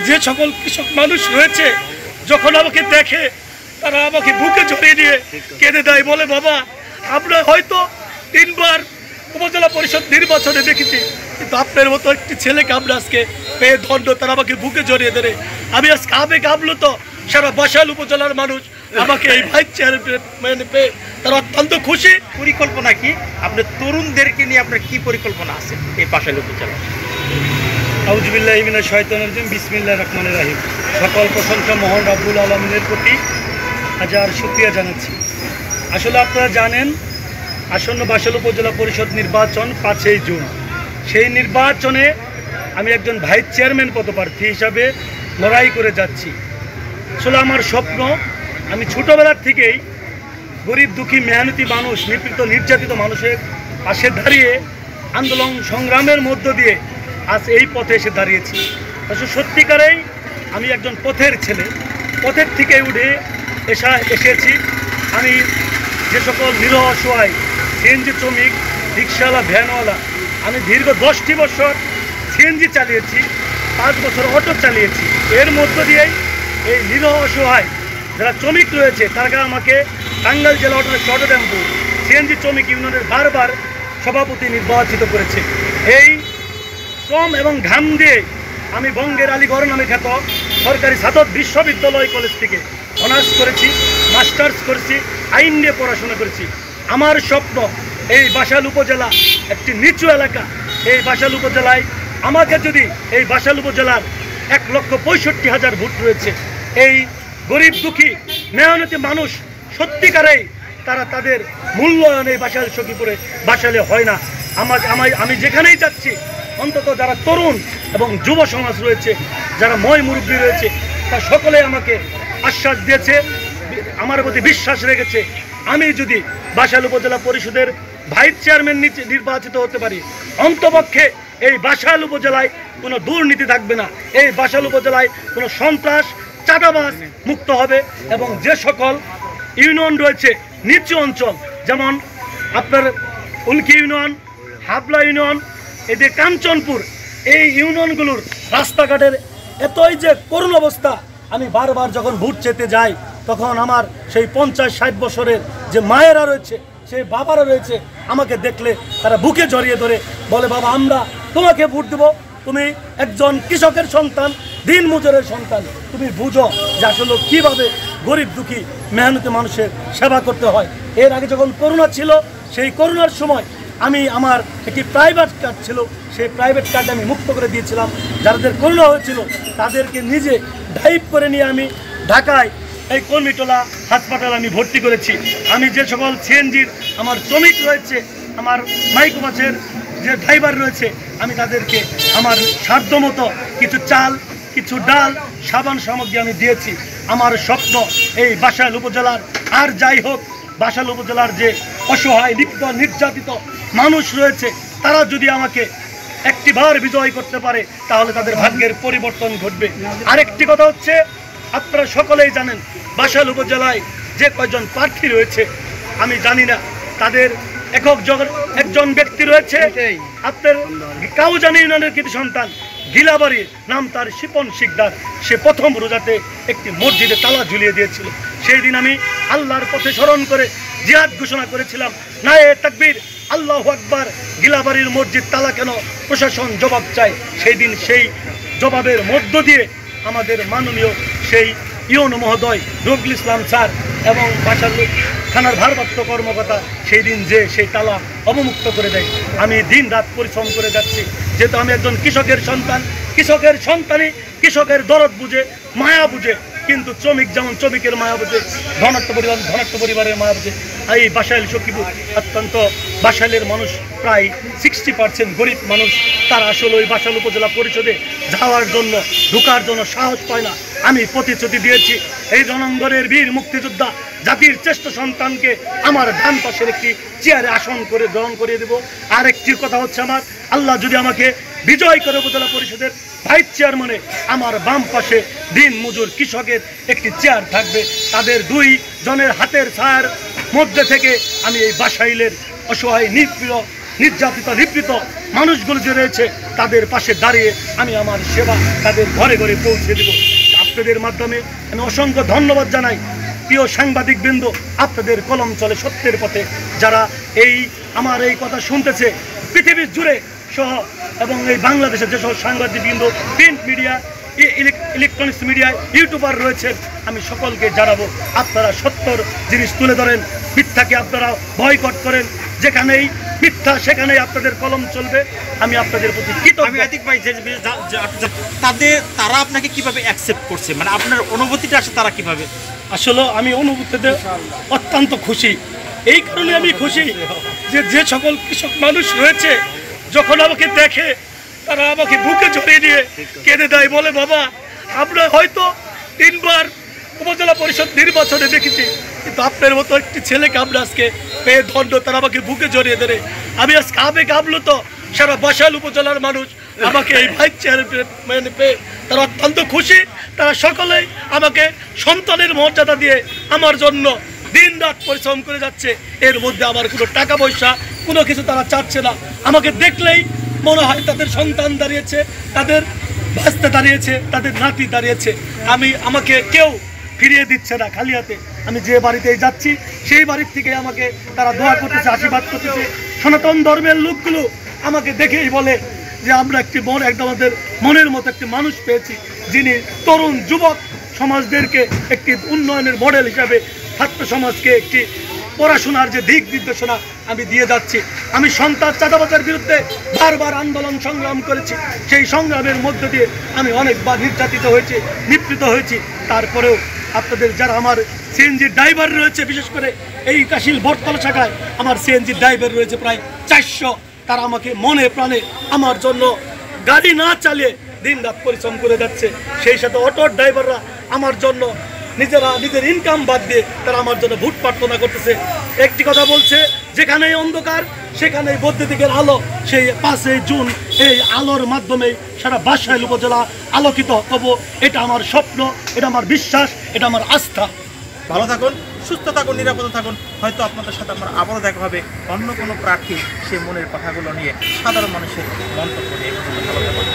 যে সকল কৃষক মানুষ রয়েছে যখন আমাকে দেখে তারা আমাকে বুকে জড়িয়ে নিয়ে কেঁদে দেয়, বলে বাবা আমরা হয়তো 3 বার উপজেলা পরিষদ নির্বাচনে দেখেছি, কিন্তু আপনার মতো একটি ছেলেকে আমরা আজকে পেয়ে ধন্য। তারা আমাকে বুকে জড়িয়ে ধরে আমি আজকে আবেগ আপ্লুত। সারা বাসাইল উপজেলার মানুষ আমাকে এই ভাইস চেয়ারম্যান পেয়ে তারা অত্যন্ত খুশি। পরিকল্পনা কি আপনার তরুণদেরকে নিয়ে আপনার কি পরিকল্পনা আছে এই বাসাইল উপজেলা? আউযুবিল্লাহি মিনাশ শাইতানির রাজিম, বিসমিল্লাহির রহমানির রহিম। সকল প্রশংসা মহান রব্বুল আলামিনের প্রতি হাজার শুকরিয়া জানাচ্ছি। আসলে আপনারা জানেন আসন্ন বাসাইল উপজেলা পরিষদ নির্বাচন 5ই জুন। সেই নির্বাচনে আমি একজন ভাইস চেয়ারম্যান পদপ্রার্থী হিসাবে লড়াই করে যাচ্ছি। আসলে আমার স্বপ্ন, আমি ছোটোবেলার থেকেই গরিব দুঃখী মেহনতি মানুষ, নিপীড়িত নির্যাতিত মানুষের পাশে দাঁড়িয়ে আন্দোলন সংগ্রামের মধ্য দিয়ে আজ এই পথে এসে দাঁড়িয়েছি। আসলে সত্যিকারেই আমি একজন পথের ছেলে, পথের থেকে উঠে এসেছি। আমি যে সকল নিরহ অসহায় সিএনজি শ্রমিক, রিক্সাওয়ালা, ভ্যানওয়ালা, আমি দীর্ঘ 10টি বছর সিএনজি চালিয়েছি, 5 বছর অটো চালিয়েছি। এর মধ্য দিয়েই এই নিরহ অসহায় যারা শ্রমিক রয়েছে তারা আমাকে টাঙ্গাইল জেলা অটো টেম্পো সিএনজি শ্রমিক ইউনিয়নের বারবার সভাপতি নির্বাচিত করেছে। এই শ্রম এবং ঘাম দিয়ে আমি বঙ্গের আলীগড় নামে খ্যাত সরকারি ছাত্র বিশ্ববিদ্যালয় কলেজ থেকে অনার্স করেছি, মাস্টার্স করেছি, আইন নিয়ে পড়াশোনা করেছি। আমার স্বপ্ন এই বাসাইল উপজেলা একটি নিচু এলাকা। এই বাসাইল উপজেলায় আমাকে যদি এই বাসাইল উপজেলার 1,65,000 ভোট রয়েছে, এই গরিব দুঃখী মেহনতি মানুষ সত্যিকারেই তারা তাদের মূল্যায়ন এই বাসাইল সখীপুরে বাসাইলে হয় না। আমি যেখানেই যাচ্ছি অন্তত যারা তরুণ এবং যুব সমাজ রয়েছে, যারা ময় মুরব্বী রয়েছে, তা সকলে আমাকে আশ্বাস দিয়েছে, আমার প্রতি বিশ্বাস রেখেছে। আমি যদি বাসাইল উপজেলা পরিষদের ভাইস চেয়ারম্যান নির্বাচিত হতে পারি, অন্তপক্ষে এই বাসাইল উপজেলায় কোনো দুর্নীতি থাকবে না, এই বাসাইল উপজেলায় কোনো সন্ত্রাস চাঁদাবাজ মুক্ত হবে। এবং যে সকল ইউনিয়ন রয়েছে নিচু অঞ্চল, যেমন আপনার উল্কি ইউনিয়ন, হাবলা ইউনিয়ন, এই যে কাঞ্চনপুর, এই ইউনিয়নগুলোর রাস্তাঘাটের এতই যে করুণ অবস্থা, আমি বারবার যখন ভোট চেতে যাই তখন আমার সেই 50-60 বছরের যে মায়েরা রয়েছে, সেই বাবারা রয়েছে, আমাকে দেখলে তারা বুকে জড়িয়ে ধরে বলে বাবা আমরা তোমাকে ভোট দেবো, তুমি একজন কৃষকের সন্তান, দিন মজুরের সন্তান, তুমি বুঝো যে আসলে কীভাবে গরিব দুঃখী মেহনতি মানুষের সেবা করতে হয়। এর আগে যখন করোনা ছিল, সেই করোনার সময় আমার একটি প্রাইভেট কার্ড ছিল, সেই প্রাইভেট কার্ড আমি মুক্ত করে দিয়েছিলাম। যাদের করোনা হয়েছিল তাদেরকে নিজে ড্রাইভ করে নিয়ে আমি ঢাকায় এই কর্মীটোলা হাসপাতাল আমি ভর্তি করেছি। আমি যে সকল সিএনজির আমার শ্রমিক রয়েছে, আমার মাইক্রোবাসের যে ড্রাইভার রয়েছে, আমি তাদেরকে আমার সাধ্যমতো কিছু চাল, কিছু ডাল, সাবান সামগ্রী আমি দিয়েছি। আমার স্বপ্ন এই বাসাইল উপজেলার আর যাই হোক, বাসাইল উপজেলার যে অসহায় নিপীড়িত নির্যাতিত মানুষ রয়েছে তারা যদি আমাকে একটিবার বিজয় করতে পারে তাহলে তাদের ভাগ্যের পরিবর্তন ঘটবে। আরেকটি কথা হচ্ছে, আপনারা সকলেই জানেন বাসাইল উপজেলায় যে কয়জন প্রার্থী রয়েছে আমি জানি না, তাদের একজন ব্যক্তি রয়েছে আপনার কাউজানি ইউনিয়নের কৃতি সন্তান গিলাবাড়ির নাম তার শিপন শিকদার। সে প্রথম রোজাতে একটি মসজিদে তালা ঝুলিয়ে দিয়েছিল। সেই দিন আমি আল্লাহর পথে স্মরণ করে জিহাদ ঘোষণা করেছিলাম, নায়ে তাকবীর, আল্লাহু আকবার, গিলাবাড়ির মসজিদ তালা কেন, প্রশাসন জবাব চায়। সেই দিন সেই জবাবের মধ্য দিয়ে আমাদের মাননীয় সেই ইউনো মহোদয় রফিকুল ইসলাম স্যার এবং বাসাইল থানার ভারপ্রাপ্ত কর্মকর্তা সেই দিন যে সেই তালা অবমুক্ত করে দেয়। আমি দিন রাত পরিশ্রম করে যাচ্ছি, যেহেতু আমি একজন কৃষকের সন্তান। কৃষকের সন্তানই কৃষকের দরদ বুঝে, মায়া বুঝে, কিন্তু শ্রমিক যেমন শ্রমিকের মায়া বুঝে, ধনাঢ্য পরিবারের মায়া বুঝে। এই বাসাইল সখীপুর অত্যন্ত বাসাইলের মানুষ প্রায় 60% গরিব মানুষ, তারা আসলে ওই বাসাইল উপজেলা পরিষদে যাওয়ার জন্য, ঢোকার জন্য সাহস পায় না। আমি প্রতিশ্রুতি দিয়েছি এই রণাঙ্গনের বীর মুক্তিযোদ্ধা জাতির শ্রেষ্ঠ সন্তানকে আমার ডান পাশের একটি চেয়ারে আসন করে গ্রহণ করিয়ে দেব। আর একটি কথা হচ্ছে, আমার আল্লাহ যদি আমাকে বিজয় করে উপজেলা পরিষদের ভাইস চেয়ারম্যানে, আমার বাম পাশে দিন মজুর কৃষকের একটি চেয়ার থাকবে। তাদের 2 জনের হাতের ছায়ার মধ্যে থেকে আমি এই বাসাইলের অসহায় নিপীড়িত নির্যাতিত নিপীড়িত মানুষগুলো যে রয়েছে তাদের পাশে দাঁড়িয়ে আমি আমার সেবা তাদের ঘরে ঘরে পৌঁছে দেব। আপনাদের মাধ্যমে আমি অসংখ্য ধন্যবাদ জানাই প্রিয় সাংবাদিকবৃন্দ, আপনাদের কলম চলে সত্যের পথে। যারা আমার এই কথা শুনতেছে পৃথিবীর জুড়ে সহ এবং এই বাংলাদেশের যেসব সাংবাদিকবৃন্দ, প্রিন্ট মিডিয়া, ইলেকট্রনিক্স মিডিয়ায় ইউটিউবার রয়েছেন, আমি সকলকে জানাবো আপনারা সত্যর জিনিস তুলে ধরেন, মিথ্যাকে আপনারা বয়কট করেন। যেখানেই মিথ্যা সেখানেই আপনাদের কলম চলবে। আমি আপনাদের প্রতি কৃতজ্ঞ। আমি আতিক ভাই তারা আপনাকে কিভাবে অ্যাকসেপ্ট করছে, মানে আপনার অনুভূতিটা আসে তারা কিভাবে? আসলে আমি অনুভূতিতে অত্যন্ত খুশি। এই কারণে আমি খুশি যে সকল কৃষক মানুষ রয়েছে যখন আমাকে দেখে তারা আমাকে বুকে জড়িয়ে নিয়ে কেঁদে দেয়, বলে বাবা আমরা হয়তো 3 বার উপজেলা পরিষদ নির্বাচনে দেখেছি, কিন্তু আপনার মতো একটি ছেলেকে আমরা আজকে পেয়ে দণ্ড, তারা আমাকে বুকে জড়িয়ে ধরে আমি আজকে আবেগ আপ্লুত। সারা বাসাইল উপজেলার মানুষ আমাকে এই ভাইস চেয়ারম্যান পেয়ে তারা অত্যন্ত খুশি। তারা সকলেই আমাকে সন্তানের মর্যাদা দিয়ে আমার জন্য দিন রাত পরিশ্রম করে যাচ্ছে। এর মধ্যে আমার কোনো টাকা পয়সা কোনো কিছু তারা চাচ্ছে না। আমাকে দেখলেই মনে হয় তাদের সন্তান দাঁড়িয়েছে, তাদের ভাস্তা দাঁড়িয়েছে, তাদের নাতি দাঁড়িয়েছে। আমাকে কেউ ফিরিয়ে দিচ্ছে না খালি হাতে। আমি যে বাড়িতেই যাচ্ছি সেই বাড়ির থেকে আমাকে তারা দোয়া করতেছে, আশীর্বাদ করতেছে। সনাতন ধর্মের লোকগুলো আমাকে দেখেই বলে যে আমরা আমাদের মনের মতো একটি মানুষ পেয়েছি, যিনি তরুণ যুবক সমাজদেরকে একটি উন্নয়নের মডেল হিসাবে ছাত্র সমাজকে একটি পড়াশোনার যে দিক নির্দেশনা আমি দিয়ে যাচ্ছি। আমি সন্ত্রাস চাঁদাবাজের বিরুদ্ধে বারবার আন্দোলন সংগ্রাম করেছি। সেই সংগ্রামের মধ্য দিয়ে আমি অনেকবার নির্যাতিত হয়েছি, নিপীড়িত হয়েছি। তারপরেও আপনাদের যারা আমার সিএনজি ড্রাইভার রয়েছে, বিশেষ করে এই কাশিল বটতলা শাখায় আমার সিএনজি ড্রাইভার রয়েছে প্রায় 400। তারা আমাকে মনে প্রাণে আমার জন্য গাড়ি না চালিয়ে দিন রাত পরিশ্রম করে যাচ্ছে। সেই সাথে অটো ড্রাইভাররা আমার জন্য নিজের ইনকাম বাদ দিয়ে তারা আমার জন্য ভোট প্রার্থনা করতেছে। একটি কথা বলছে, যেখানেই অন্ধকার সেখানেই বৈদ্যুতিকের আলো। সেই 5 জুন এই আলোর মাধ্যমে সারা বাসাইল উপজেলা আলোকিত হব। এটা আমার স্বপ্ন, এটা আমার বিশ্বাস, এটা আমার আস্থা। ভালো থাকুন, সুস্থ থাকুন, নিরাপদে থাকুন। হয়তো আপনাদের সাথে আমার আবারও দেখা হবে অন্য কোনো প্রার্থী সে মনের কথাগুলো নিয়ে, সাধারণ মানুষের মন্তব্য নিয়ে। ভালো থাকুন।